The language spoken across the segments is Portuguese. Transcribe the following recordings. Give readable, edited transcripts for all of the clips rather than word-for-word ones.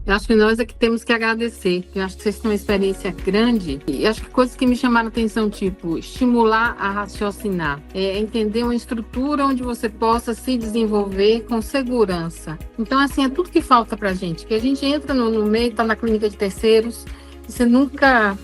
Eu acho que nós é que temos que agradecer. Eu acho que vocês têm uma experiência grande. E acho que coisas que me chamaram a atenção, tipo, estimular a raciocinar. Entender uma estrutura onde você possa se desenvolver com segurança. Então, assim, é tudo que falta pra gente. Que a gente entra no meio, tá na clínica de terceiros, e você nunca...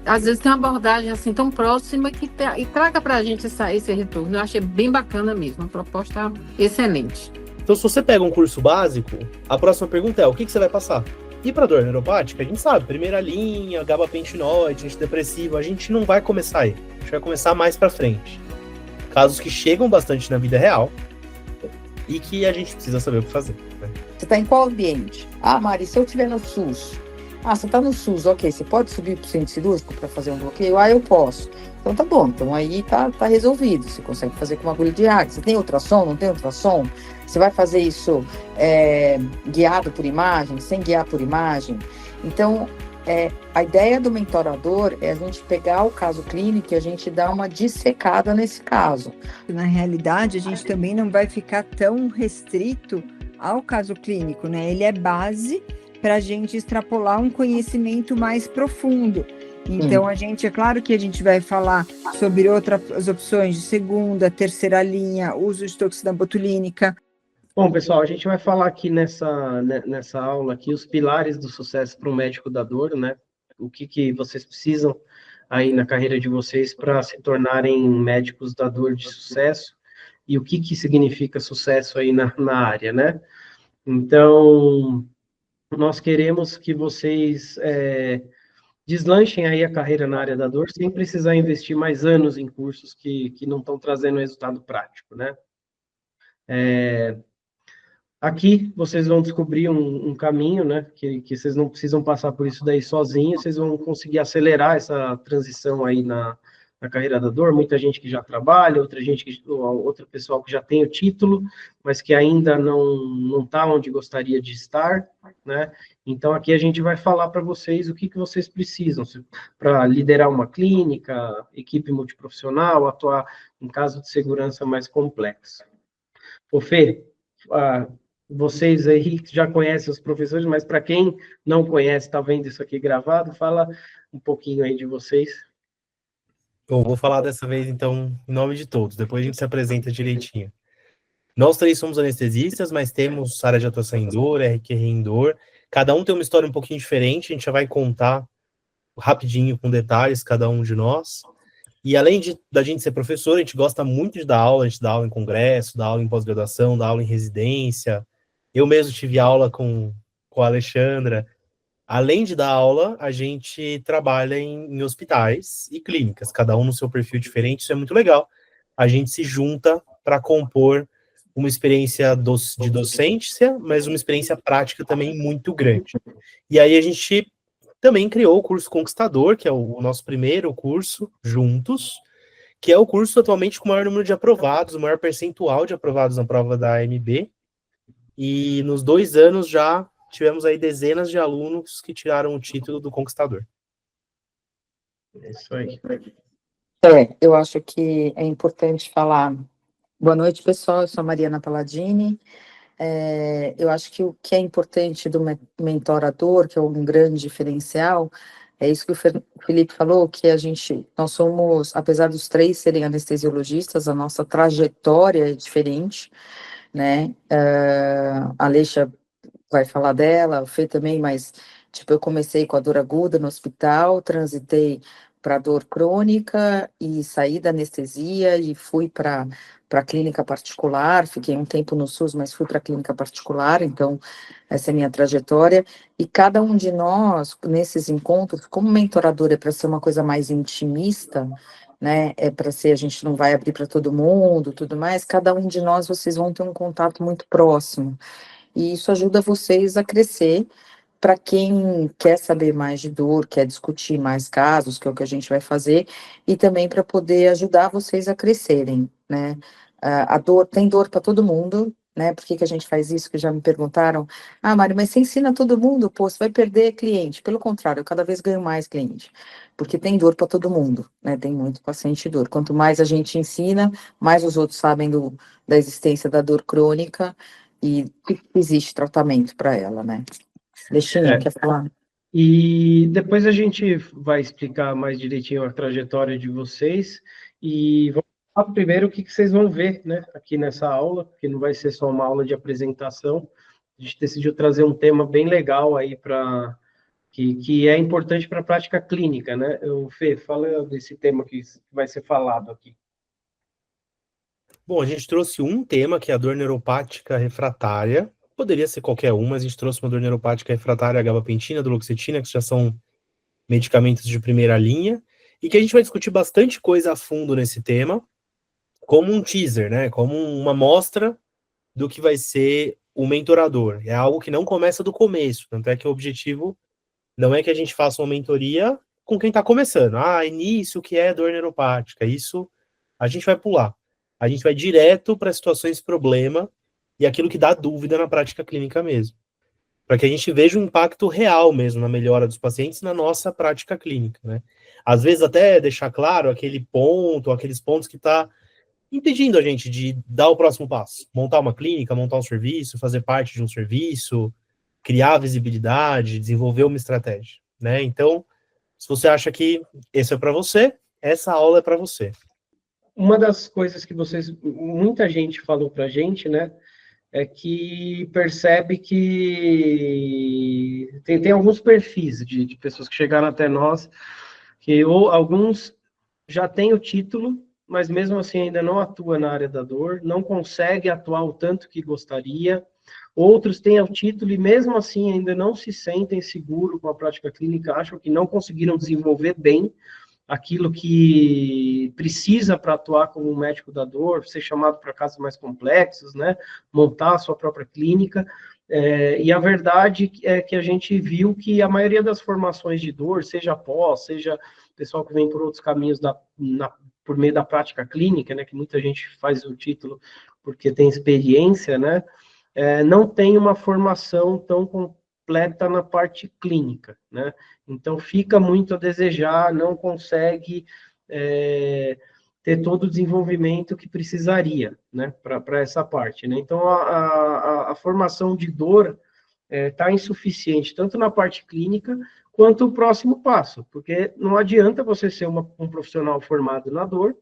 às vezes tem uma abordagem assim tão próxima e traga pra gente esse retorno. Eu achei bem bacana mesmo. Uma proposta excelente. Então, se você pega um curso básico, a próxima pergunta é: o que você vai passar? E para dor neuropática, a gente sabe, primeira linha, gabapentinoide, antidepressivo, a gente não vai começar aí. A gente vai começar mais para frente. Casos que chegam bastante na vida real e que a gente precisa saber o que fazer. Né? Você está em qual ambiente? Ah, Mari, se eu estiver no SUS. Ah, você está no SUS, ok. Você pode subir para o centro cirúrgico para fazer um bloqueio? Ah, eu posso. Então tá bom, então aí tá resolvido. Você consegue fazer com uma agulha de água. Você tem ultrassom, não tem ultrassom? Você vai fazer isso guiado por imagem, sem guiar por imagem? Então, a ideia do mentorador é a gente pegar o caso clínico e a gente dar uma dissecada nesse caso. Na realidade, a gente também não vai ficar tão restrito ao caso clínico, né? Ele é base para a gente extrapolar um conhecimento mais profundo. Então, é claro que a gente vai falar sobre outras opções de segunda, terceira linha, uso de toxina botulínica. Bom, pessoal, a gente vai falar aqui nessa aula aqui os pilares do sucesso para um médico da dor, né? O que vocês precisam aí na carreira de vocês para se tornarem médicos da dor de sucesso e o que significa sucesso aí na área, né? Então, nós queremos que vocês deslanchem aí a carreira na área da dor sem precisar investir mais anos em cursos que não estão trazendo resultado prático, né? Aqui vocês vão descobrir um caminho, né? Que vocês não precisam passar por isso daí sozinhos, vocês vão conseguir acelerar essa transição aí na carreira da dor. Muita gente que já trabalha, outro pessoal que já tem o título, mas que ainda não está onde gostaria de estar, né? Então, aqui a gente vai falar para vocês o que vocês precisam para liderar uma clínica, equipe multiprofissional, atuar em caso de segurança mais complexo. Ô, Fê, vocês aí já conhecem os professores, mas para quem não conhece, está vendo isso aqui gravado, fala um pouquinho aí de vocês. Bom, vou falar dessa vez, então, em nome de todos, depois a gente se apresenta direitinho. Nós três somos anestesistas, mas temos área de atuação em dor, RQR em dor. Cada um tem uma história um pouquinho diferente, a gente já vai contar rapidinho, com detalhes, cada um de nós. E além da gente ser professor, a gente gosta muito de dar aula, a gente dá aula em congresso, dá aula em pós-graduação, dá aula em residência. Eu mesmo tive aula com a Alexandra. Além de dar aula, a gente trabalha em hospitais e clínicas, cada um no seu perfil diferente, isso é muito legal. A gente se junta para compor uma experiência de docência, mas uma experiência prática também muito grande. E aí a gente também criou o curso Conquistador, que é o nosso primeiro curso juntos, que é o curso atualmente com o maior número de aprovados, o maior percentual de aprovados na prova da AMB. E nos 2 anos já tivemos aí dezenas de alunos que tiraram o título do Conquistador. É isso aí. Eu acho que é importante falar. Boa noite, pessoal. Eu sou a Mariana Palladini. Eu acho que o que é importante do mentorador, que é um grande diferencial, é isso que o Felipe falou, que nós somos, apesar dos 3 serem anestesiologistas, a nossa trajetória é diferente, né? A Aleixa vai falar dela, o Fê também, mas, eu comecei com a dor aguda no hospital, transitei para dor crônica e saí da anestesia e fui para a clínica particular, fiquei um tempo no SUS, mas fui para a clínica particular, então essa é a minha trajetória, e cada um de nós, nesses encontros, como mentorador é para ser uma coisa mais intimista, né, a gente não vai abrir para todo mundo, tudo mais, cada um de nós, vocês vão ter um contato muito próximo, e isso ajuda vocês a crescer. Para quem quer saber mais de dor, quer discutir mais casos, que é o que a gente vai fazer, e também para poder ajudar vocês a crescerem, né? A dor, tem dor para todo mundo, né? Por que a gente faz isso? Que já me perguntaram. Ah, Mário, mas você ensina todo mundo? Pô, você vai perder cliente. Pelo contrário, eu cada vez ganho mais cliente, porque tem dor para todo mundo, né? Tem muito paciente de dor. Quanto mais a gente ensina, mais os outros sabem da existência da dor crônica, existe tratamento para ela, né? Deixinha, quer falar? E depois a gente vai explicar mais direitinho a trajetória de vocês e vamos falar primeiro o que vocês vão ver, né, aqui nessa aula, que não vai ser só uma aula de apresentação. A gente decidiu trazer um tema bem legal aí para que é importante para a prática clínica, né? Fê, fala desse tema que vai ser falado aqui. Bom, a gente trouxe um tema, que é a dor neuropática refratária. Poderia ser qualquer um, mas a gente trouxe uma dor neuropática refratária, a gabapentina, duloxetina, que já são medicamentos de primeira linha, e que a gente vai discutir bastante coisa a fundo nesse tema, como um teaser, né? Como uma amostra do que vai ser o mentorador. É algo que não começa do começo, tanto é que o objetivo não é que a gente faça uma mentoria com quem está começando. Início, o que é dor neuropática? Isso a gente vai pular. A gente vai direto para situações problema e aquilo que dá dúvida na prática clínica mesmo. Para que a gente veja o impacto real mesmo na melhora dos pacientes na nossa prática clínica, né? Às vezes até deixar claro aquele ponto, aqueles pontos que está impedindo a gente de dar o próximo passo. Montar uma clínica, montar um serviço, fazer parte de um serviço, criar visibilidade, desenvolver uma estratégia, né? Então, se você acha que esse é para você, essa aula é para você. Uma das coisas que muita gente falou para a gente, né, é que percebe que tem alguns perfis de pessoas que chegaram até nós, que alguns já têm o título, mas mesmo assim ainda não atua na área da dor, não consegue atuar o tanto que gostaria. Outros têm o título e mesmo assim ainda não se sentem seguros com a prática clínica, acham que não conseguiram desenvolver bem aquilo que precisa para atuar como médico da dor, ser chamado para casos mais complexos, né? Montar a sua própria clínica. E a verdade é que a gente viu que a maioria das formações de dor, seja pós, seja pessoal que vem por outros caminhos por meio da prática clínica, né? Que muita gente faz o título porque tem experiência, né? Não tem uma formação tão completa na parte clínica, né? Então, fica muito a desejar, não consegue ter todo o desenvolvimento que precisaria, né, para essa parte, né? Então, a formação de dor está insuficiente, tanto na parte clínica, quanto o próximo passo, porque não adianta você ser um profissional formado na dor,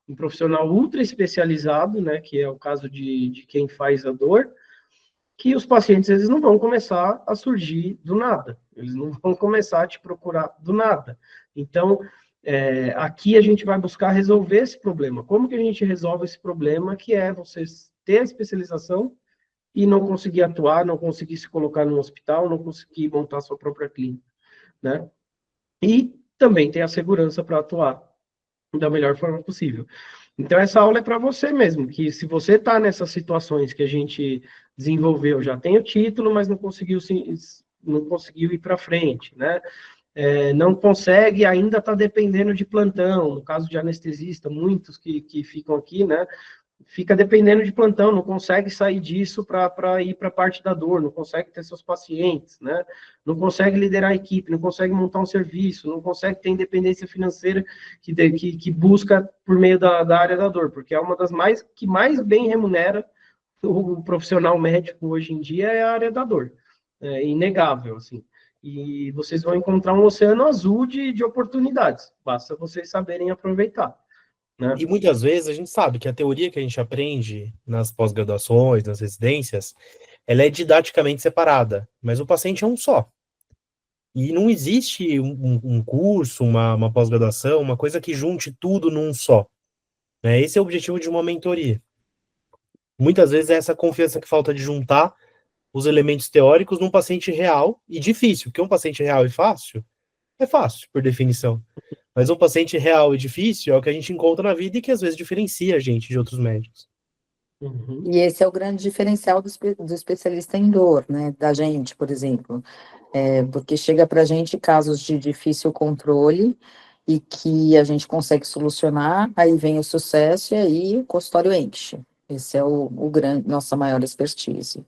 um profissional ultra especializado, né, que é o caso de quem faz a dor, que os pacientes, eles não vão começar a surgir do nada, eles não vão começar a te procurar do nada. Então, aqui a gente vai buscar resolver esse problema. Como que a gente resolve esse problema, que é você ter a especialização e não conseguir atuar, não conseguir se colocar no hospital, não conseguir montar sua própria clínica, né? E também ter a segurança para atuar da melhor forma possível. Então, essa aula é para você mesmo, que se você está nessas situações que a gente desenvolveu, já tem o título, mas não conseguiu ir para frente, né? Não consegue, ainda está dependendo de plantão, no caso de anestesista, muitos que ficam aqui, né? Fica dependendo de plantão, não consegue sair disso para ir para a parte da dor, não consegue ter seus pacientes, né? Não consegue liderar a equipe, não consegue montar um serviço, não consegue ter independência financeira que busca por meio da área da dor, porque é uma das que mais bem remunera o profissional médico hoje em dia é a área da dor. É inegável, assim. E vocês vão encontrar um oceano azul de oportunidades, basta vocês saberem aproveitar. Né? E muitas vezes a gente sabe que a teoria que a gente aprende nas pós-graduações, nas residências, ela é didaticamente separada, mas o paciente é um só. E não existe um curso, uma pós-graduação, uma coisa que junte tudo num só. Né? Esse é o objetivo de uma mentoria. Muitas vezes é essa confiança que falta de juntar os elementos teóricos num paciente real e difícil, porque um paciente real e fácil, é fácil, por definição. Mas um paciente real e difícil é o que a gente encontra na vida e que às vezes diferencia a gente de outros médicos. Uhum. E esse é o grande diferencial do especialista em dor, né, da gente, por exemplo, porque chega para a gente casos de difícil controle e que a gente consegue solucionar, aí vem o sucesso e aí o consultório enche. Esse é o grande, nossa maior expertise.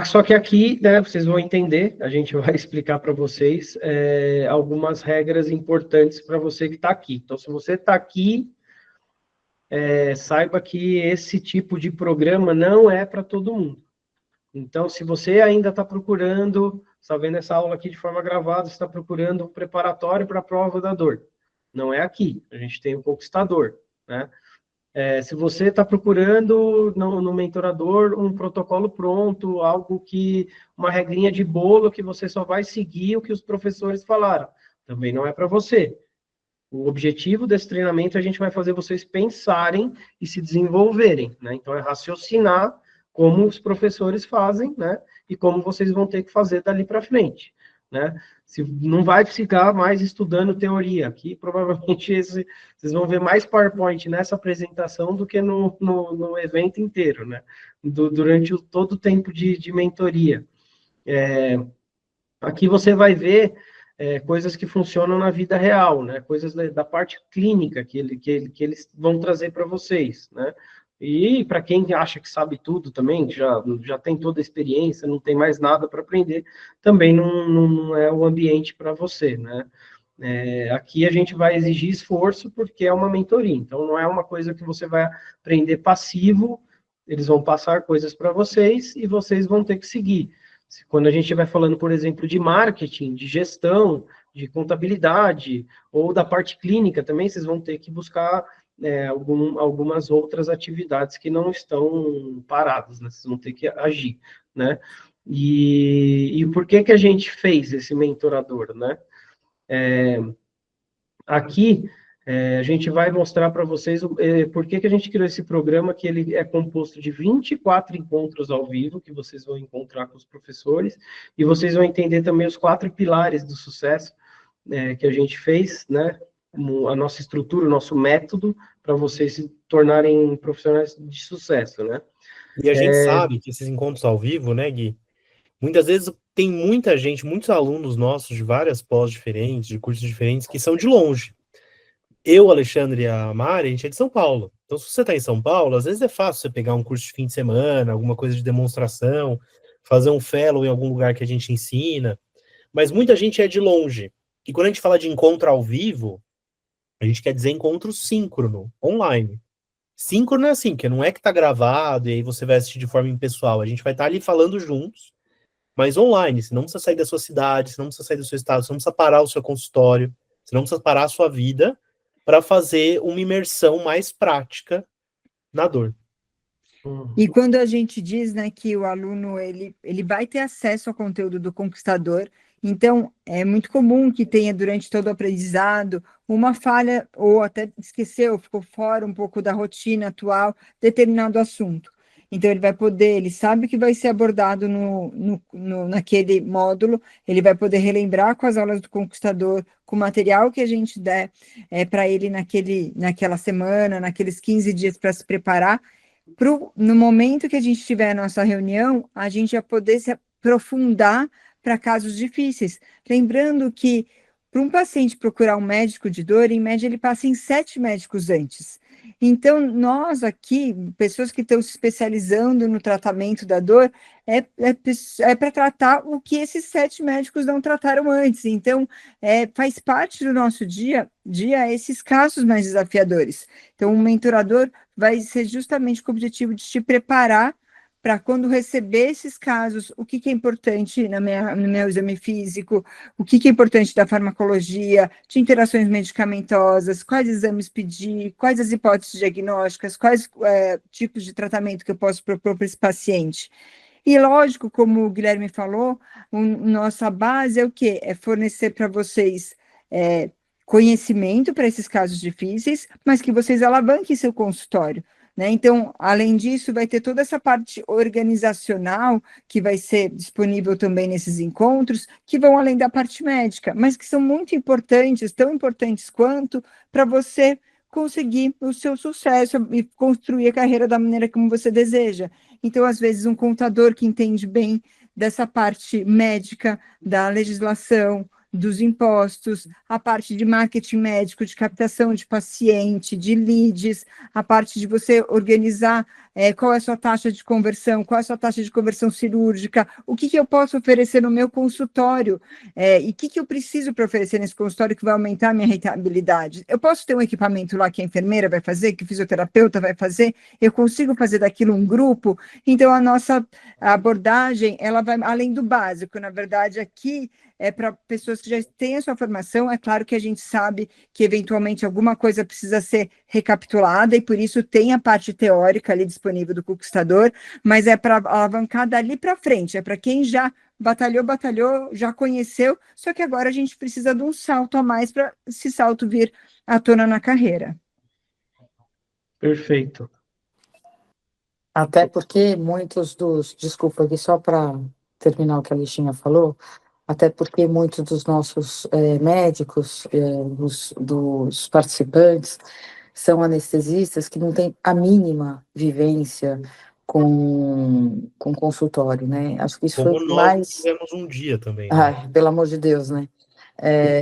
Só que aqui, né, vocês vão entender, a gente vai explicar para vocês algumas regras importantes para você que está aqui. Então, se você está aqui, saiba que esse tipo de programa não é para todo mundo. Então, se você ainda está procurando, está vendo essa aula aqui de forma gravada, você está procurando um preparatório para a prova da dor. Não é aqui, a gente tem o Conquistador, né? Se você está procurando no mentorador um protocolo pronto, algo que, uma regrinha de bolo que você só vai seguir o que os professores falaram, também não é para você. O objetivo desse treinamento a gente vai fazer vocês pensarem e se desenvolverem, né? Então é raciocinar como os professores fazem, né? E como vocês vão ter que fazer dali para frente, né? Se não vai ficar mais estudando teoria aqui, provavelmente vocês vão ver mais PowerPoint nessa apresentação do que no evento inteiro, né? Durante todo o tempo de mentoria. Aqui você vai ver coisas que funcionam na vida real, né? Coisas da parte clínica que eles vão trazer para vocês, né? E para quem acha que sabe tudo também, que já tem toda a experiência, não tem mais nada para aprender, também não é o ambiente para você, né? Aqui a gente vai exigir esforço porque é uma mentoria, então não é uma coisa que você vai aprender passivo, eles vão passar coisas para vocês e vocês vão ter que seguir. Quando a gente estiver falando, por exemplo, de marketing, de gestão, de contabilidade, ou da parte clínica também, vocês vão ter que buscar algumas outras atividades que não estão paradas, né? Vocês vão ter que agir, né? E por que a gente fez esse mentorador, né? Aqui, a gente vai mostrar para vocês por que a gente criou esse programa, que ele é composto de 24 encontros ao vivo, que vocês vão encontrar com os professores, e vocês vão entender também os 4 pilares do sucesso que a gente fez, né? A nossa estrutura, o nosso método, para vocês se tornarem profissionais de sucesso, né? E a gente sabe que esses encontros ao vivo, né, Gui? Muitas vezes tem muita gente, muitos alunos nossos de várias pós diferentes, de cursos diferentes, que são de longe. Eu, Alexandre e a Mari, a gente é de São Paulo. Então, se você está em São Paulo, às vezes é fácil você pegar um curso de fim de semana, alguma coisa de demonstração, fazer um fellow em algum lugar que a gente ensina. Mas muita gente é de longe. E quando a gente fala de encontro ao vivo, a gente quer dizer encontro síncrono, online. Síncrono é assim, que não é que está gravado e aí você vai assistir de forma impessoal. A gente vai estar ali falando juntos, mas online. Você não precisa sair da sua cidade, você não precisa sair do seu estado, você não precisa parar o seu consultório, você não precisa parar a sua vida para fazer uma imersão mais prática na dor. E quando a gente diz, né, que o aluno ele vai ter acesso ao conteúdo do Conquistador, então é muito comum que tenha durante todo o aprendizado uma falha, ou até esqueceu, ficou fora um pouco da rotina atual, determinado assunto. Então ele sabe que vai ser abordado naquele módulo, ele vai poder relembrar com as aulas do Conquistador, com o material que a gente der para ele naquela semana, naqueles 15 dias para se preparar. No momento que a gente tiver a nossa reunião, a gente vai poder se aprofundar para casos difíceis. Lembrando que, para um paciente procurar um médico de dor, em média, ele passa em 7 médicos antes. Então, nós aqui, pessoas que estão se especializando no tratamento da dor, é para tratar o que esses 7 médicos não trataram antes. Então, faz parte do nosso dia esses casos mais desafiadores. Então, o mentorador vai ser justamente com o objetivo de te preparar para quando receber esses casos, o que é importante no meu exame físico, o que é importante da farmacologia, de interações medicamentosas, quais exames pedir, quais as hipóteses diagnósticas, quais tipos de tratamento que eu posso propor para esse paciente. E lógico, como o Guilherme falou, nossa base é o quê? É fornecer para vocês conhecimento para esses casos difíceis, mas que vocês alavanquem seu consultório. Né? Então, além disso, vai ter toda essa parte organizacional que vai ser disponível também nesses encontros, que vão além da parte médica, mas que são muito importantes, tão importantes quanto para você conseguir o seu sucesso e construir a carreira da maneira como você deseja. Então, às vezes, um contador que entende bem dessa parte médica, da legislação, dos impostos, a parte de marketing médico, de captação de paciente, de leads, a parte de você organizar qual é a sua taxa de conversão, qual é a sua taxa de conversão cirúrgica, o que eu posso oferecer no meu consultório, e o que eu preciso para oferecer nesse consultório que vai aumentar a minha rentabilidade. Eu posso ter um equipamento lá que a enfermeira vai fazer, que o fisioterapeuta vai fazer, eu consigo fazer daquilo um grupo, então a nossa abordagem, ela vai além do básico, na verdade, aqui é para pessoas que já têm a sua formação. É claro que a gente sabe que, eventualmente, alguma coisa precisa ser recapitulada, e por isso tem a parte teórica ali disponível do conquistador, mas é para alavancar dali para frente, é para quem já batalhou, já conheceu, só que agora a gente precisa de um salto a mais para esse salto vir à tona na carreira. Perfeito. Até porque muitos dos... Desculpa aqui, só para terminar o que a Alexinha falou, até porque muitos dos nossos médicos, dos participantes, são anestesistas que não têm a mínima vivência com consultório, né? Acho que isso Como foi nós mais... fizemos um dia também, né? Ai, pelo amor de Deus, né?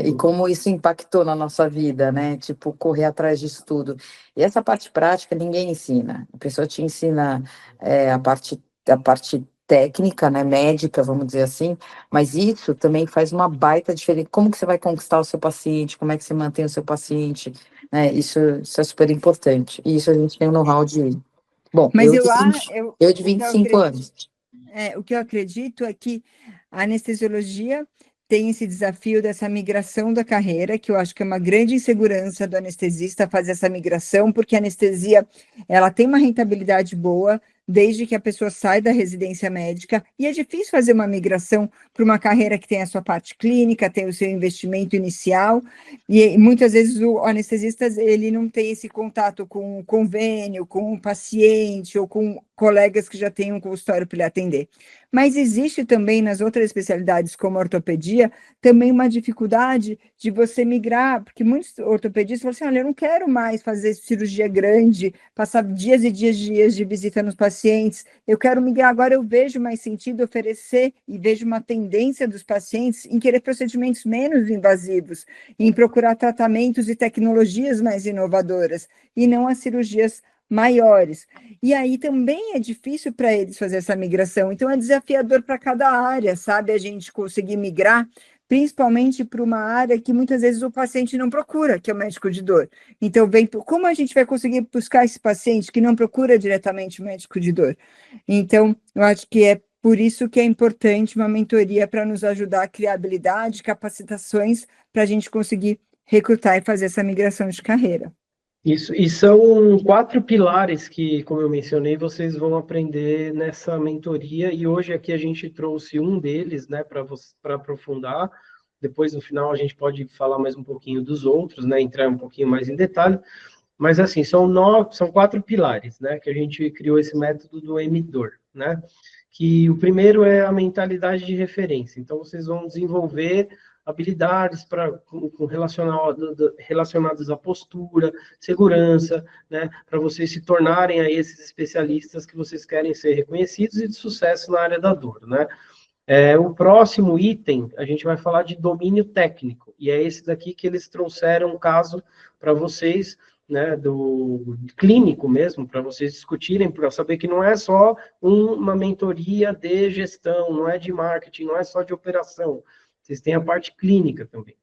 E como isso impactou na nossa vida, né? Tipo, correr atrás disso tudo. E essa parte prática ninguém ensina. A pessoa te ensina a parte técnica, né? Médica, vamos dizer assim, mas isso também faz uma baita diferença. Como que você vai conquistar o seu paciente? Como é que você mantém o seu paciente? Né? Isso é super importante. E isso a gente tem o know-how de... Bom, Mas eu de o que eu 25 anos. o que eu acredito é que a anestesiologia tem esse desafio dessa migração da carreira, que eu acho que é uma grande insegurança do anestesista fazer essa migração, porque a anestesia, ela tem uma rentabilidade boa, desde que a pessoa sai da residência médica, e é difícil fazer uma migração para uma carreira que tem a sua parte clínica, tem o seu investimento inicial, e muitas vezes o anestesista, ele não tem esse contato com o convênio, com o paciente, ou com colegas que já têm um consultório para ele atender. Mas existe também nas outras especialidades, como a ortopedia, também uma dificuldade de você migrar, porque muitos ortopedistas falam assim, olha, eu não quero mais fazer cirurgia grande, passar dias e dias de visita nos pacientes, eu quero migrar. Agora eu vejo mais sentido oferecer, e vejo uma tendência dos pacientes em querer procedimentos menos invasivos, em procurar tratamentos e tecnologias mais inovadoras, e não as cirurgias maiores. E aí também é difícil para eles fazer essa migração. Então é desafiador para cada área, sabe? A gente conseguir migrar, principalmente para uma área que muitas vezes o paciente não procura, que é o médico de dor. Então, como a gente vai conseguir buscar esse paciente que não procura diretamente o médico de dor? Então, eu acho que é por isso que é importante uma mentoria para nos ajudar a criar habilidade, capacitações, para a gente conseguir recrutar e fazer essa migração de carreira. Isso, e são 4 pilares que, como eu mencionei, vocês vão aprender nessa mentoria, e hoje aqui a gente trouxe um deles, né, para aprofundar. Depois, no final, a gente pode falar mais um pouquinho dos outros, né, entrar um pouquinho mais em detalhe, mas, assim, são 4 pilares, né, que a gente criou esse método do M-Dor, né, que o primeiro é a mentalidade de referência. Então, vocês vão desenvolver habilidades relacionadas à postura, segurança, né, para vocês se tornarem aí esses especialistas que vocês querem ser reconhecidos e de sucesso na área da dor, né. O próximo item, a gente vai falar de domínio técnico, e é esse daqui que eles trouxeram um caso para vocês, né, do clínico mesmo, para vocês discutirem, para saber que não é só uma mentoria de gestão, não é de marketing, não é só de operação, vocês têm a parte clínica também.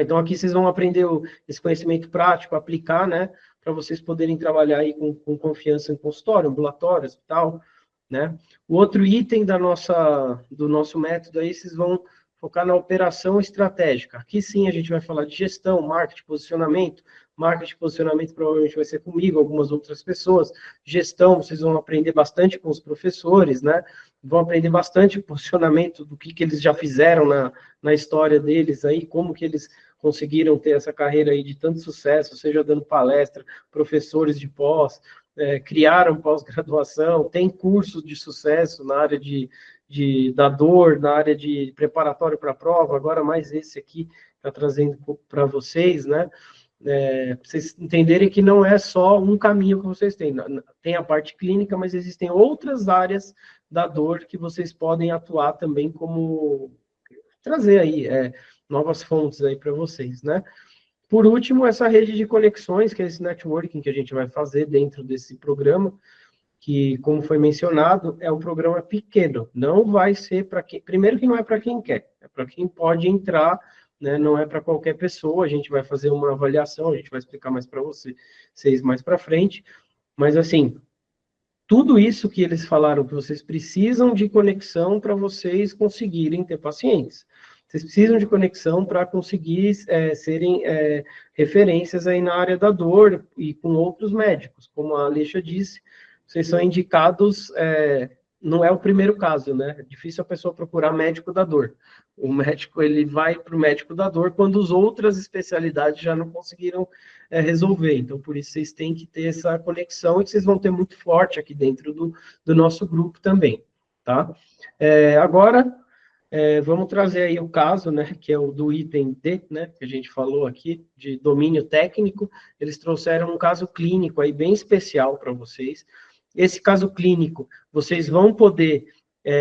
Então aqui vocês vão aprender esse conhecimento prático, aplicar, né, para vocês poderem trabalhar aí com confiança em consultório, ambulatório, hospital, né? O outro item do nosso método aí, vocês vão focar na operação estratégica. Aqui sim a gente vai falar de gestão, marketing, posicionamento. Marketing, posicionamento provavelmente vai ser comigo, algumas outras pessoas. Gestão, vocês vão aprender bastante com os professores, né? Vão aprender bastante o posicionamento do que eles já fizeram na história deles aí, como que eles conseguiram ter essa carreira aí de tanto sucesso, seja dando palestra, professores de pós, criaram pós-graduação, tem cursos de sucesso na área da dor, na área de preparatório para a prova, agora mais esse aqui está trazendo para vocês, né? Para vocês entenderem que não é só um caminho que vocês têm. Tem a parte clínica, mas existem outras áreas da dor que vocês podem atuar também como trazer aí novas fontes aí para vocês, né? Por último, essa rede de conexões, que é esse networking que a gente vai fazer dentro desse programa, que, como foi mencionado, é um programa pequeno. Não vai ser para quem... Primeiro que não é para quem quer, é para quem pode entrar, né? Não é para qualquer pessoa. A gente vai fazer uma avaliação, a gente vai explicar mais para vocês mais para frente. Mas, assim, tudo isso que eles falaram, que vocês precisam de conexão para vocês conseguirem ter pacientes. Vocês precisam de conexão para conseguir serem referências aí na área da dor e com outros médicos. Como a Alexa disse, vocês são indicados, não é o primeiro caso, né? É difícil a pessoa procurar médico da dor. O médico, ele vai para o médico da dor quando as outras especialidades já não conseguiram resolver. Então, por isso, vocês têm que ter essa conexão e vocês vão ter muito forte aqui dentro do nosso grupo também, tá? Agora, vamos trazer aí o caso, né, que é o do item D, né, que a gente falou aqui, de domínio técnico. Eles trouxeram um caso clínico aí bem especial para vocês. Esse caso clínico, vocês vão poder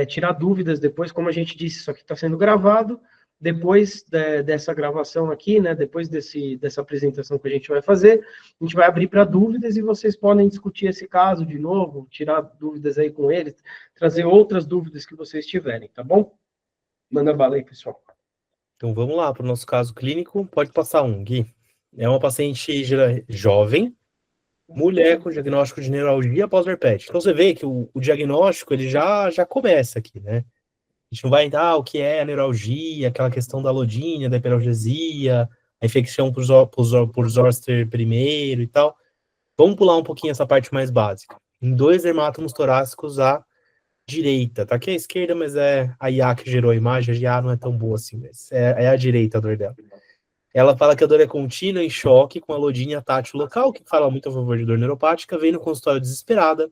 tirar dúvidas depois, como a gente disse, isso aqui está sendo gravado. Depois dessa gravação aqui, né, depois dessa apresentação que a gente vai fazer, a gente vai abrir para dúvidas e vocês podem discutir esse caso de novo, tirar dúvidas aí com eles, trazer outras dúvidas que vocês tiverem, tá bom? Manda bala aí, pessoal. Então vamos lá para o nosso caso clínico. Pode passar um, Gui. É uma paciente jovem, mulher com diagnóstico de neuralgia pós-herpética. Então você vê que o diagnóstico ele já começa aqui, né? A gente não vai entrar o que é a neuralgia, aquela questão da alodínia, da hiperalgesia, a infecção por zoster primeiro e tal. Vamos pular um pouquinho essa parte mais básica. Em 2 dermátomos torácicos à direita, tá aqui à esquerda, mas é a IA que gerou a imagem, a IA não é tão boa assim, mas é à direita a dor dela. Ela fala que a dor é contínua, em choque, com a alodínia tátil local, que fala muito a favor de dor neuropática, vem no consultório desesperada,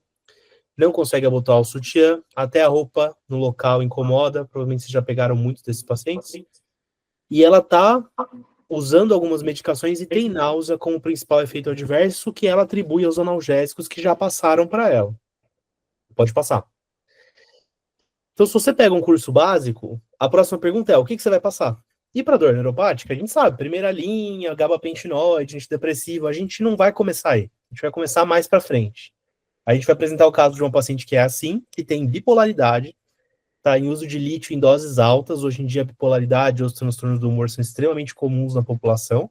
não consegue abotoar o sutiã, até a roupa no local incomoda, provavelmente vocês já pegaram muitos desses pacientes, e ela tá usando algumas medicações e tem náusea como principal efeito adverso, que ela atribui aos analgésicos que já passaram para ela. Pode passar. Então, se você pega um curso básico, a próxima pergunta é, o que você vai passar? E para dor neuropática, a gente sabe, primeira linha, gabapentinoide, antidepressivo, a gente não vai começar aí. A gente vai começar mais para frente. A gente vai apresentar o caso de uma paciente que é assim, que tem bipolaridade, está em uso de lítio em doses altas. Hoje em dia, a bipolaridade e os transtornos do humor são extremamente comuns na população.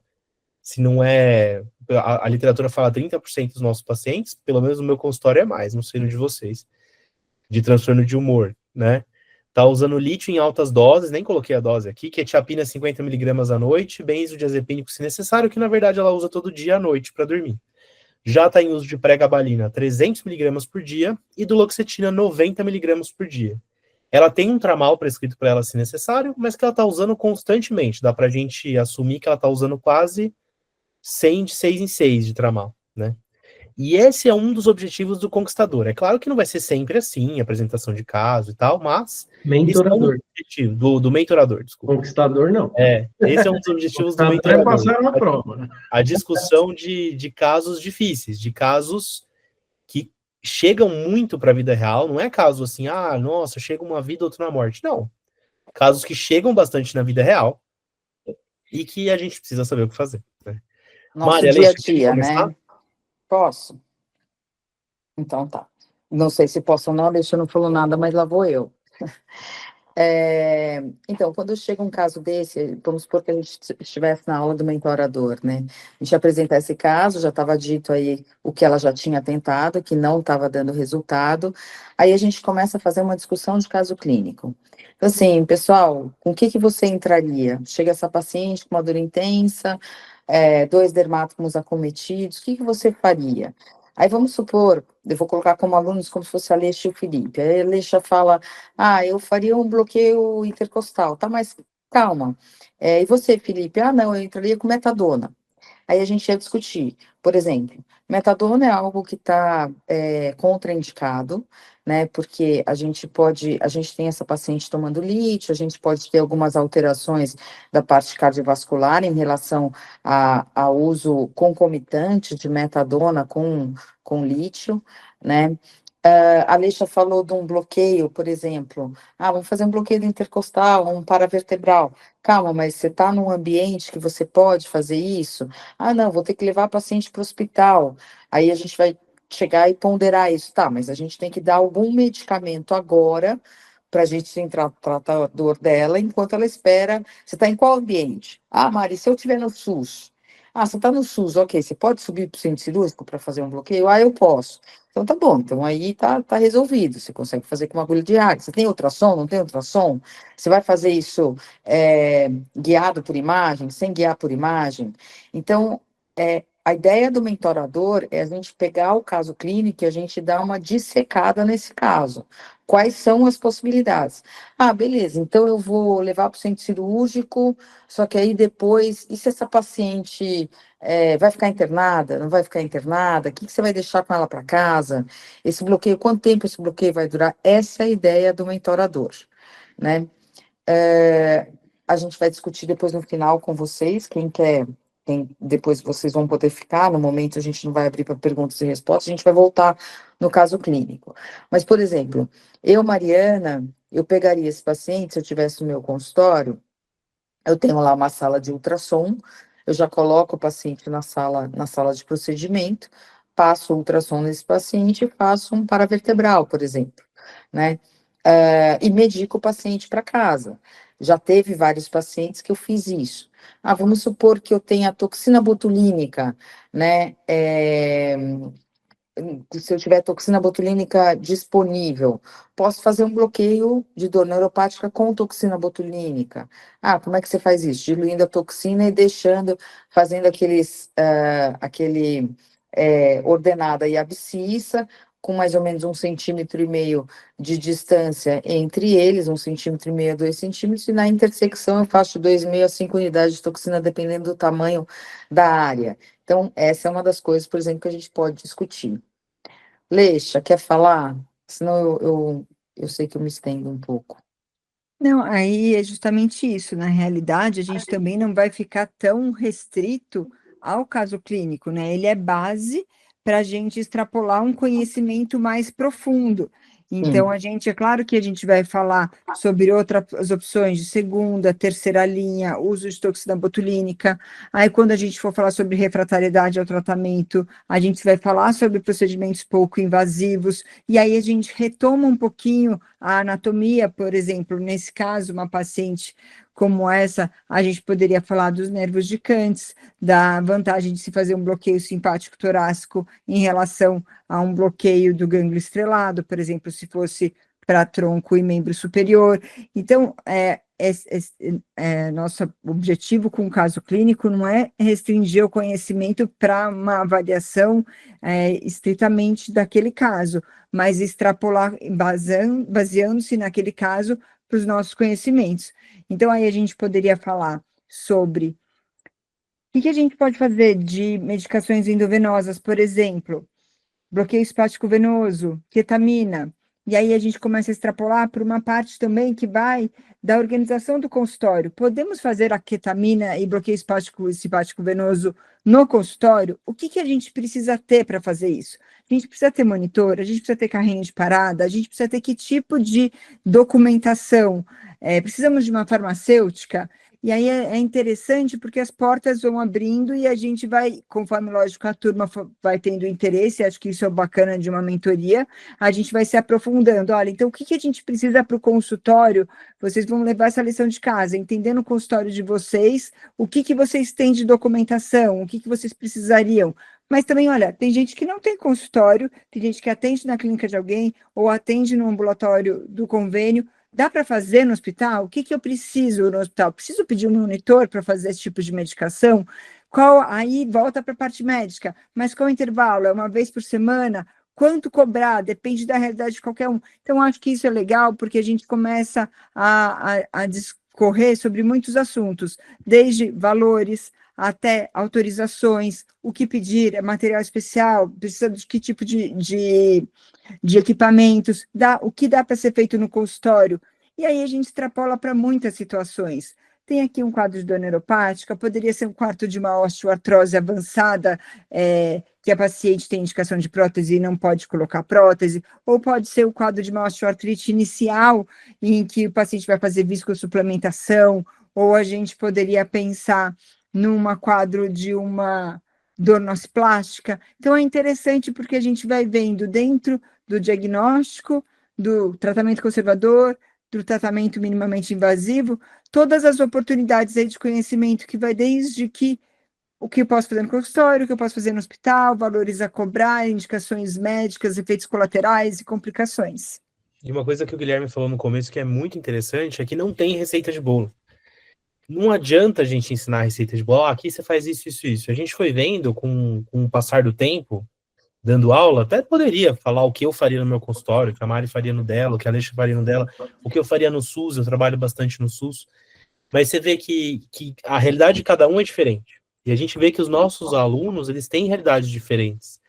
Se não é... A literatura fala 30% dos nossos pacientes, pelo menos no meu consultório é mais, não sei no de vocês, de transtorno de humor, né? Tá usando lítio em altas doses, nem coloquei a dose aqui, quetiapina 50 mg à noite, benzodiazepínico se necessário, que na verdade ela usa todo dia à noite para dormir. Já está em uso de pregabalina 300 mg por dia e duloxetina 90 mg por dia. Ela tem um tramal prescrito para ela se necessário, mas que ela está usando constantemente. Dá para a gente assumir que ela está usando quase 100 de 6 em 6 de tramal, né? E esse é um dos objetivos do Conquistador. É claro que não vai ser sempre assim, apresentação de caso e tal, mas... Mentorador. Esse é um objetivo do mentorador, desculpa. Conquistador, não. Esse é um dos objetivos do mentorador. Vai passar uma prova. A discussão de casos difíceis, de casos que chegam muito para a vida real. Não é caso assim, nossa, chega uma vida, outra na morte. Não. Casos que chegam bastante na vida real e que a gente precisa saber o que fazer. Né? Nosso Mária, dia a dia, né? Posso? Então tá. Não sei se posso ou não, deixa eu não falou nada, mas lá vou eu. Então, quando chega um caso desse, vamos supor que a gente estivesse na aula do mentorador, né? A gente apresenta esse caso, já estava dito aí o que ela já tinha tentado, que não estava dando resultado. Aí a gente começa a fazer uma discussão de caso clínico. Então, assim, pessoal, com o que você entraria? Chega essa paciente com uma dor intensa, 2 dermátomos acometidos, o que você faria? Aí vamos supor, eu vou colocar como alunos como se fosse a Alexa e o Felipe. Aí a Alexa fala, eu faria um bloqueio intercostal, tá? Mas calma. E você, Felipe? Não, eu entraria com metadona. Aí a gente ia discutir, por exemplo, metadona é algo que está contraindicado, né? Porque a gente tem essa paciente tomando lítio, a gente pode ter algumas alterações da parte cardiovascular em relação ao uso concomitante de metadona com lítio, né? A Leixa falou de um bloqueio, por exemplo. Ah, vamos fazer um bloqueio intercostal, um paravertebral. Calma, mas você está num ambiente que você pode fazer isso? Ah, não, vou ter que levar a paciente para o hospital. Aí a gente vai chegar e ponderar isso. Tá, mas a gente tem que dar algum medicamento agora para a gente entrar tratar a dor dela enquanto ela espera. Você está em qual ambiente? Ah, Mari, se eu estiver no SUS. Ah, você está no SUS, ok. Você pode subir para o centro cirúrgico para fazer um bloqueio? Ah, eu posso. Então tá bom, então aí tá resolvido. Você consegue fazer com uma agulha de ar. Você tem ultrassom? Não tem ultrassom? Você vai fazer isso guiado por imagem, sem guiar por imagem? Então, a ideia do mentorador é a gente pegar o caso clínico e a gente dar uma dissecada nesse caso. Quais são as possibilidades? Ah, beleza, então eu vou levar para o centro cirúrgico, só que aí depois, e se essa paciente vai ficar internada? Não vai ficar internada? O que você vai deixar com ela para casa? Esse bloqueio, quanto tempo esse bloqueio vai durar? Essa é a ideia do mentorador, né? A gente vai discutir depois no final com vocês, quem quer, depois vocês vão poder ficar, no momento a gente não vai abrir para perguntas e respostas, a gente vai voltar no caso clínico. Mas, por exemplo, eu, Mariana, eu pegaria esse paciente, se eu tivesse no meu consultório, eu tenho lá uma sala de ultrassom, eu já coloco o paciente na sala de procedimento, passo o ultrassom nesse paciente e faço um paravertebral, por exemplo, né? E medico o paciente para casa. Já teve vários pacientes que eu fiz isso. Ah, vamos supor que eu tenha toxina botulínica, né? Se eu tiver toxina botulínica disponível, posso fazer um bloqueio de dor neuropática com toxina botulínica. Ah, como é que você faz isso? Diluindo a toxina e fazendo aquele ordenada e abscissa, com mais ou menos 1,5 cm de distância entre eles, 1,5 cm a 2 centímetros, e na intersecção eu faço 2,5 a 5 unidades de toxina, dependendo do tamanho da área. Então, essa é uma das coisas, por exemplo, que a gente pode discutir. Leixa, quer falar? Senão eu sei que eu me estendo um pouco. Não, aí é justamente isso. Na realidade, a gente também não vai ficar tão restrito ao caso clínico, né? Ele é base para a gente extrapolar um conhecimento mais profundo. Então, é claro que a gente vai falar sobre outras opções de segunda, terceira linha, uso de toxina botulínica. Aí, quando a gente for falar sobre refratariedade ao tratamento, a gente vai falar sobre procedimentos pouco invasivos, e aí a gente retoma um pouquinho a anatomia, por exemplo, nesse caso, uma paciente como essa, a gente poderia falar dos nervos de Cantz, da vantagem de se fazer um bloqueio simpático torácico em relação a um bloqueio do gânglio estrelado, por exemplo, se fosse para tronco e membro superior. Então, nosso objetivo com o caso clínico não é restringir o conhecimento para uma avaliação estritamente daquele caso, mas extrapolar, baseando-se naquele caso para os nossos conhecimentos. Então, aí a gente poderia falar sobre o que a gente pode fazer de medicações endovenosas, por exemplo, bloqueio espástico venoso, ketamina, e aí a gente começa a extrapolar para uma parte também que vai da organização do consultório. Podemos fazer a ketamina e bloqueio simpático venoso no consultório? O que a gente precisa ter para fazer isso? A gente precisa ter monitor, a gente precisa ter carrinho de parada, a gente precisa ter que tipo de documentação? Precisamos de uma farmacêutica? E aí é interessante porque as portas vão abrindo e a gente vai, conforme, lógico, a turma vai tendo interesse, acho que isso é bacana de uma mentoria, a gente vai se aprofundando. Olha, então o que a gente precisa para o consultório? Vocês vão levar essa lição de casa, entendendo o consultório de vocês, o que vocês têm de documentação, o que vocês precisariam. Mas também, olha, tem gente que não tem consultório, tem gente que atende na clínica de alguém ou atende no ambulatório do convênio. Dá para fazer no hospital? O que eu preciso no hospital? Preciso pedir um monitor para fazer esse tipo de medicação? Aí volta para a parte médica, mas qual o intervalo? É uma vez por semana? Quanto cobrar? Depende da realidade de qualquer um. Então, acho que isso é legal, porque a gente começa a discorrer sobre muitos assuntos, desde valores até autorizações, o que pedir, material especial, precisa de que tipo de equipamentos, o que dá para ser feito no consultório. E aí a gente extrapola para muitas situações. tem aqui um quadro de dor neuropática, poderia ser um quadro de uma osteoartrose avançada, que a paciente tem indicação de prótese e não pode colocar prótese, ou pode ser o quadro de uma osteoartrite inicial, em que o paciente vai fazer viscosuplementação, ou a gente poderia pensar numa quadro de uma dor nociplástica. Então, é interessante porque a gente vai vendo dentro do diagnóstico, do tratamento conservador, do tratamento minimamente invasivo, todas as oportunidades aí de conhecimento que vai desde que o que eu posso fazer no consultório, o que eu posso fazer no hospital, valores a cobrar, indicações médicas, efeitos colaterais e complicações. E uma coisa que o Guilherme falou no começo que é muito interessante é que não tem receita de bolo. Não adianta a gente ensinar receita de bolo, aqui você faz isso, isso, isso. A gente foi vendo com o passar do tempo, dando aula, até poderia falar o que eu faria no meu consultório, o que a Mari faria no dela, o que a Alexia faria no dela, o que eu faria no SUS, eu trabalho bastante no SUS. Mas você vê que a realidade de cada um é diferente. E a gente vê que os nossos alunos, eles têm realidades diferentes.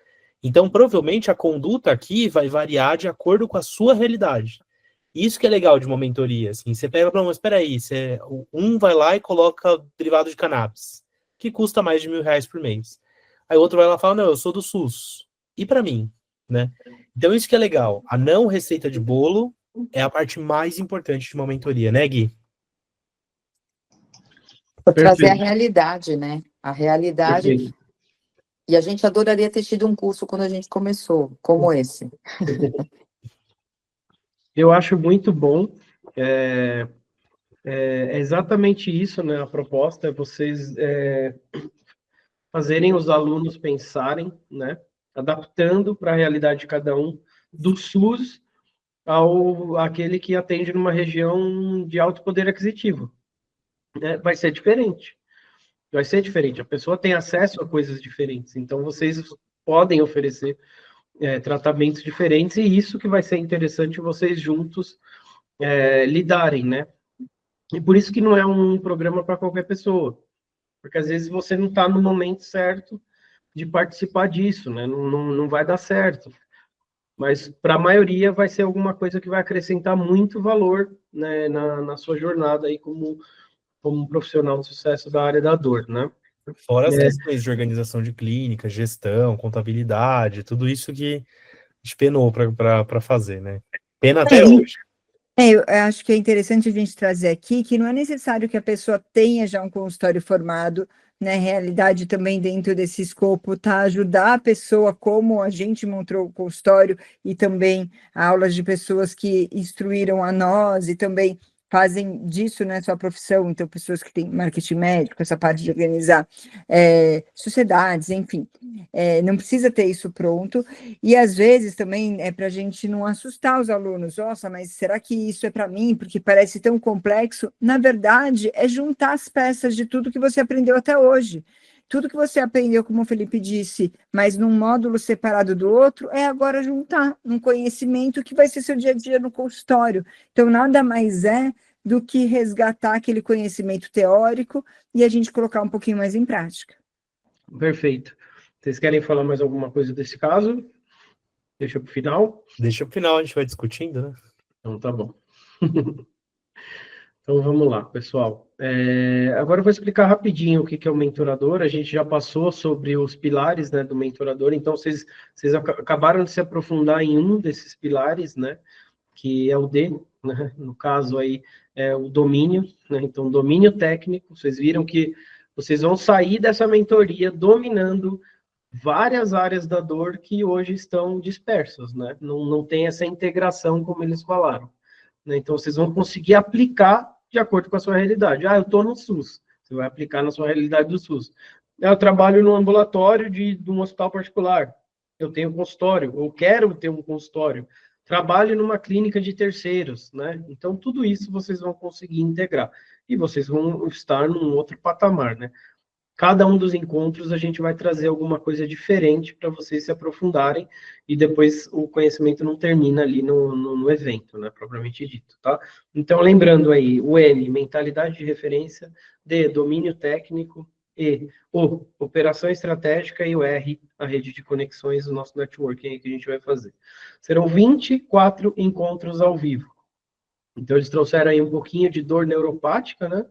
Então, provavelmente, a conduta aqui vai variar de acordo com a sua realidade. Isso que é legal de uma mentoria, assim, você pega, não, mas espera aí, um vai lá e coloca derivado de cannabis, que custa mais de R$1.000 por mês. Aí o outro vai lá e fala, não, eu sou do SUS. E para mim, né? Então, isso que é legal. A não receita de bolo é a parte mais importante de uma mentoria, né, Gui? Trazer a realidade, né? A realidade. Perfeito. E a gente adoraria ter tido um curso quando a gente começou, como esse. Eu acho muito bom. É exatamente isso, né? A proposta é vocês fazerem os alunos pensarem, né? Adaptando para a realidade de cada um, do SUS àquele que atende numa região de alto poder aquisitivo. Vai ser diferente. Vai ser diferente. A pessoa tem acesso a coisas diferentes. Então, vocês podem oferecer tratamentos diferentes, e isso que vai ser interessante vocês juntos lidarem, né? E por isso que não é um programa para qualquer pessoa, porque às vezes você não está no momento certo de participar disso, né? Não vai dar certo. Mas para a maioria vai ser alguma coisa que vai acrescentar muito valor, né, na sua jornada aí como um profissional de sucesso da área da dor, né? Fora as questões de organização de clínica, gestão, contabilidade, tudo isso que a gente penou para fazer, né? Pena até hoje. Eu acho que é interessante a gente trazer aqui que não é necessário que a pessoa tenha já um consultório formado, né? Realidade também dentro desse escopo, tá? Ajudar a pessoa como a gente montou o consultório e também aulas de pessoas que instruíram a nós e também fazem disso, né, sua profissão, então pessoas que têm marketing médico, essa parte de organizar sociedades, enfim, não precisa ter isso pronto, e às vezes também é para a gente não assustar os alunos, nossa, mas será que isso é para mim, porque parece tão complexo? Na verdade, é juntar as peças de tudo que você aprendeu até hoje. Tudo que você aprendeu, como o Felipe disse, mas num módulo separado do outro, é agora juntar um conhecimento que vai ser seu dia a dia no consultório. Então, nada mais é do que resgatar aquele conhecimento teórico e a gente colocar um pouquinho mais em prática. Perfeito. Vocês querem falar mais alguma coisa desse caso? Deixa para o final? Deixa pro final, a gente vai discutindo, né? Então, tá bom. Então, vamos lá, pessoal. Agora eu vou explicar rapidinho o que é o mentorador. A gente já passou sobre os pilares, né, do mentorador. Então, vocês acabaram de se aprofundar em um desses pilares, né, que é o D, né, no caso aí, é o domínio, né, então, domínio técnico. Vocês viram que vocês vão sair dessa mentoria dominando várias áreas da dor que hoje estão dispersas, né? Não tem essa integração, como eles falaram. Né? Então, vocês vão conseguir aplicar de acordo com a sua realidade. Eu estou no SUS. Você vai aplicar na sua realidade do SUS. Eu trabalho no ambulatório de um hospital particular. Eu tenho consultório. Eu quero ter um consultório. Trabalho numa clínica de terceiros, né? Então, tudo isso vocês vão conseguir integrar. E vocês vão estar num outro patamar, né? Cada um dos encontros a gente vai trazer alguma coisa diferente para vocês se aprofundarem, e depois o conhecimento não termina ali no evento, né, propriamente dito, tá? Então, lembrando aí, o M, mentalidade de referência, D, domínio técnico, E, O, operação estratégica, e o R, a rede de conexões, o nosso networking aí que a gente vai fazer. Serão 24 encontros ao vivo. Então, eles trouxeram aí um pouquinho de dor neuropática, né?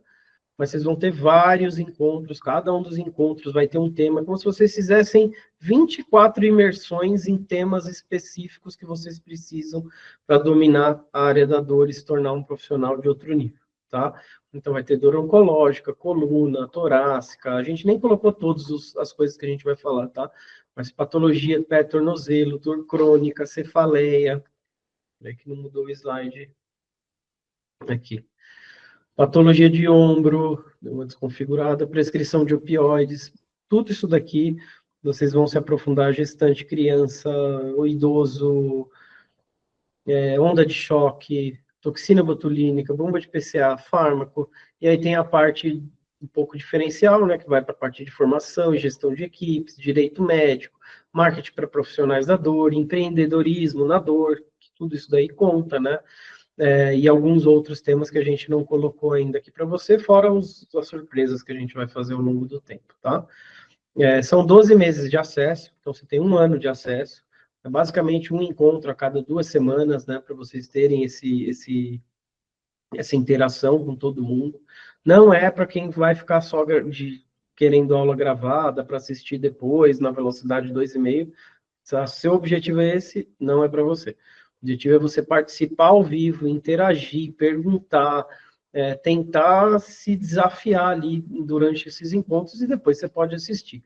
mas vocês vão ter vários encontros, cada um dos encontros vai ter um tema, como se vocês fizessem 24 imersões em temas específicos que vocês precisam para dominar a área da dor e se tornar um profissional de outro nível, tá? Então vai ter dor oncológica, coluna, torácica, a gente nem colocou todas as coisas que a gente vai falar, tá? Mas patologia, pé, tornozelo, dor crônica, cefaleia, é que não mudou o slide aqui. Patologia de ombro, deu uma desconfigurada, prescrição de opioides, tudo isso daqui, vocês vão se aprofundar, gestante, criança, o idoso, onda de choque, toxina botulínica, bomba de PCA, fármaco, e aí tem a parte um pouco diferencial, né, que vai para a parte de formação e gestão de equipes, direito médico, marketing para profissionais da dor, empreendedorismo na dor, tudo isso daí conta, né? E alguns outros temas que a gente não colocou ainda aqui para você, fora as surpresas que a gente vai fazer ao longo do tempo, tá? São 12 meses de acesso, então você tem 1 ano de acesso, é basicamente um encontro a cada 2 semanas, né, para vocês terem essa interação com todo mundo. Não é para quem vai ficar só querendo aula gravada, para assistir depois, na velocidade 2,5. Se seu objetivo é esse, não é para você. O objetivo é você participar ao vivo, interagir, perguntar, tentar se desafiar ali durante esses encontros e depois você pode assistir.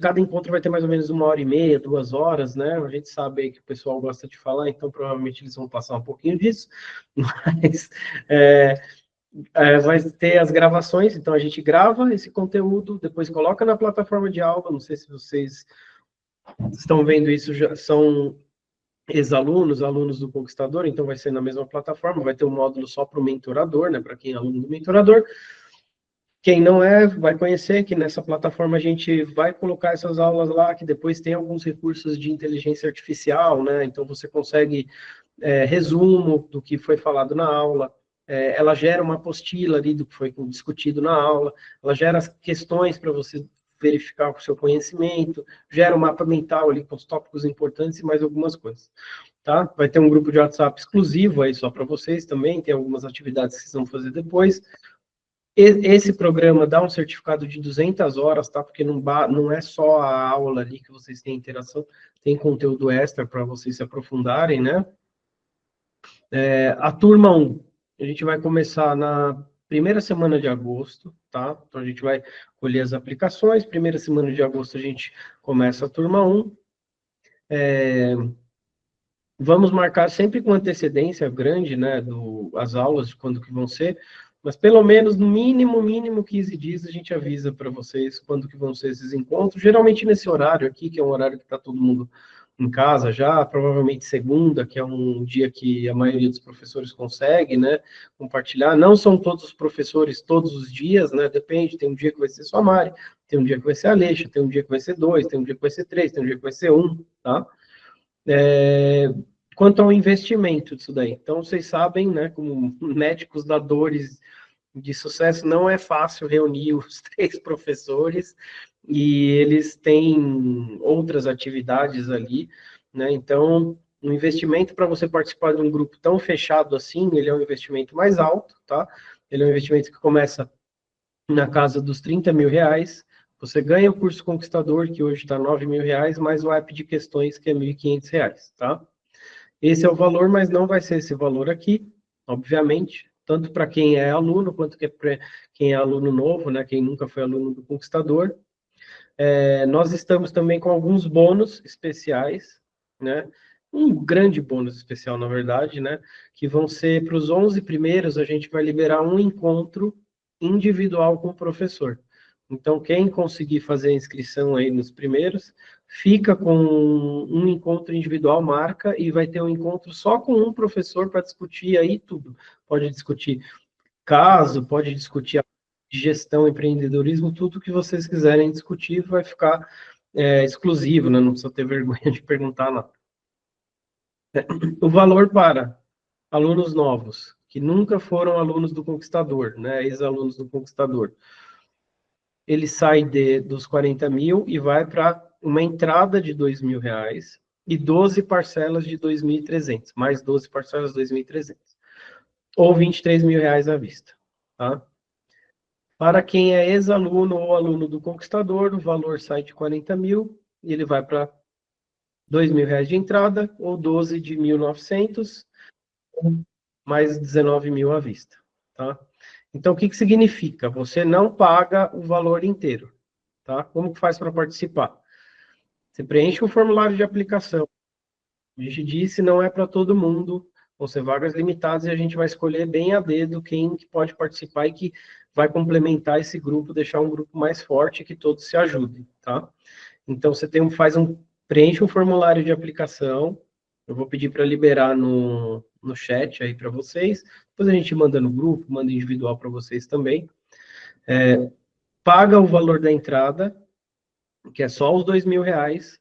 Cada encontro vai ter mais ou menos 1h30, 2 horas, né? A gente sabe aí que o pessoal gosta de falar, então provavelmente eles vão passar um pouquinho disso, mas vai ter as gravações, então a gente grava esse conteúdo, depois coloca na plataforma de aula, não sei se vocês estão vendo isso, já são ex-alunos, alunos do Conquistador, então vai ser na mesma plataforma, vai ter um módulo só para o mentorador, né, para quem é aluno do mentorador. Quem não vai conhecer que nessa plataforma a gente vai colocar essas aulas lá, que depois tem alguns recursos de inteligência artificial, né, então você consegue resumo do que foi falado na aula, ela gera uma apostila ali do que foi discutido na aula, ela gera as questões para você verificar o seu conhecimento, gera um mapa mental ali com os tópicos importantes e mais algumas coisas, tá? Vai ter um grupo de WhatsApp exclusivo aí só para vocês também, tem algumas atividades que vocês vão fazer depois. Esse programa dá um certificado de 200 horas, tá? Porque não é só a aula ali que vocês têm interação, tem conteúdo extra para vocês se aprofundarem, né? A turma 1, a gente vai começar na primeira semana de agosto, tá? Então, a gente vai colher as aplicações, primeira semana de agosto a gente começa a turma 1. Vamos marcar sempre com antecedência grande, né, as aulas, de quando que vão ser, mas pelo menos, no mínimo 15 dias, a gente avisa para vocês quando que vão ser esses encontros, geralmente nesse horário aqui, que é um horário que está todo mundo em casa já, provavelmente segunda, que é um dia que a maioria dos professores consegue, né, compartilhar. Não são todos os professores todos os dias, né, depende, tem um dia que vai ser só a Mari, tem um dia que vai ser a Aleixa, tem um dia que vai ser 2, tem um dia que vai ser 3, tem um dia que vai ser 1, tá? Quanto ao investimento disso daí, então vocês sabem, né, como médicos dadores de sucesso, não é fácil reunir os 3 professores, e eles têm outras atividades ali, né? Então, o investimento para você participar de um grupo tão fechado assim, ele é um investimento mais alto, tá? Ele é um investimento que começa na casa dos R$30.000, você ganha o curso Conquistador, que hoje está R$9.000, mais o app de questões, que é R$1.500, tá? Esse é o valor, mas não vai ser esse valor aqui, obviamente, tanto para quem é aluno, quanto para quem é aluno novo, né? Quem nunca foi aluno do Conquistador. Nós estamos também com alguns bônus especiais, né? Um grande bônus especial, na verdade, né? Que vão ser para os 11 primeiros, a gente vai liberar um encontro individual com o professor. Então, quem conseguir fazer a inscrição aí nos primeiros, fica com um encontro individual, marca, e vai ter um encontro só com um professor para discutir aí tudo. Pode discutir caso, pode discutir gestão, empreendedorismo, tudo que vocês quiserem discutir vai ficar exclusivo, né? Não precisa ter vergonha de perguntar nada. O valor para alunos novos, que nunca foram alunos do Conquistador, né? Ex-alunos do Conquistador, ele sai dos 40 mil e vai para uma entrada de R$2.000 e 12 parcelas de 2.300, mais 12 parcelas de 2.300, ou R$23.000 à vista, tá? Para quem é ex-aluno ou aluno do Conquistador, o valor sai de 40 mil e ele vai para R$ 2.000 de entrada ou 12 de 1.900, mais 19 mil à vista, tá? Então, o que significa? Você não paga o valor inteiro, tá? Como que faz para participar? Você preenche um formulário de aplicação. A gente disse, não é para todo mundo, vão ser vagas limitadas e a gente vai escolher bem a dedo quem que pode participar e que vai complementar esse grupo, deixar um grupo mais forte, que todos se ajudem, tá? Então, você preenche um formulário de aplicação, eu vou pedir para liberar no chat aí para vocês, depois a gente manda no grupo, manda individual para vocês também. Paga o valor da entrada, que é só os R$ 2.000.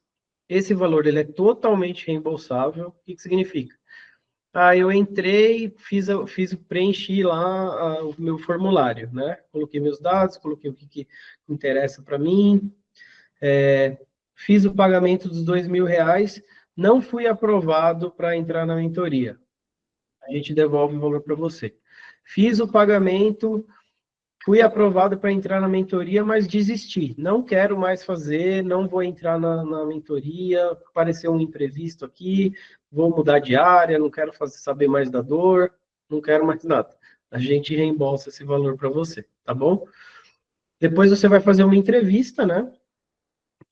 Esse valor ele é totalmente reembolsável. O que significa? Eu entrei, preenchi lá o meu formulário, né? Coloquei meus dados, coloquei o que interessa para mim, fiz o pagamento dos R$ 2.000, não fui aprovado para entrar na mentoria. A gente devolve o valor para você. Fiz o pagamento, fui aprovado para entrar na mentoria, mas desisti. Não quero mais fazer, não vou entrar na mentoria, apareceu um imprevisto aqui, vou mudar de área, não quero saber mais da dor, não quero mais nada. A gente reembolsa esse valor para você, tá bom? Depois você vai fazer uma entrevista, né?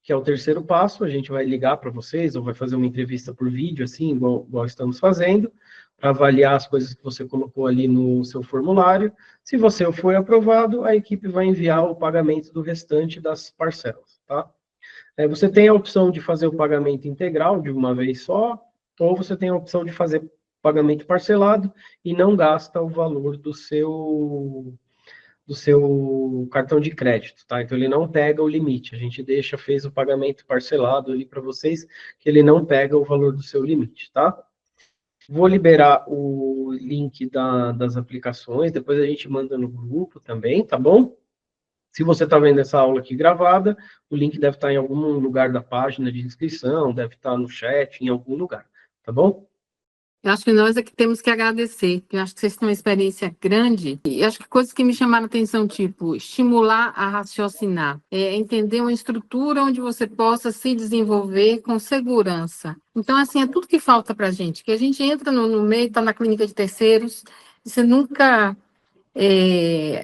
Que é o terceiro passo, a gente vai ligar para vocês, ou vai fazer uma entrevista por vídeo, assim, igual estamos fazendo, para avaliar as coisas que você colocou ali no seu formulário. Se você for aprovado, a equipe vai enviar o pagamento do restante das parcelas, tá? Você tem a opção de fazer o pagamento integral de uma vez só, ou você tem a opção de fazer pagamento parcelado e não gasta o valor do seu cartão de crédito, tá? Então, ele não pega o limite. A gente fez o pagamento parcelado ali para vocês, que ele não pega o valor do seu limite, tá? Vou liberar o link das aplicações, depois a gente manda no grupo também, tá bom? Se você está vendo essa aula aqui gravada, o link deve estar em algum lugar da página de inscrição, deve estar no chat, em algum lugar, tá bom? Eu acho que nós é que temos que agradecer. Eu acho que vocês têm uma experiência grande. E acho que coisas que me chamaram a atenção, tipo, estimular a raciocinar. Entender uma estrutura onde você possa se desenvolver com segurança. Então, assim, é tudo que falta para a gente. Que a gente entra no meio, está na clínica de terceiros, e você nunca...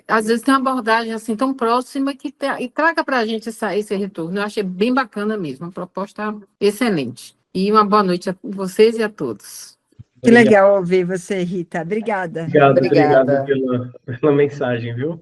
às vezes tem uma abordagem assim tão próxima e traga para a gente esse retorno. Eu achei bem bacana mesmo, uma proposta excelente. E uma boa noite a vocês e a todos. Que legal ouvir você, Rita. Obrigada. Obrigado Obrigada. pela mensagem, viu?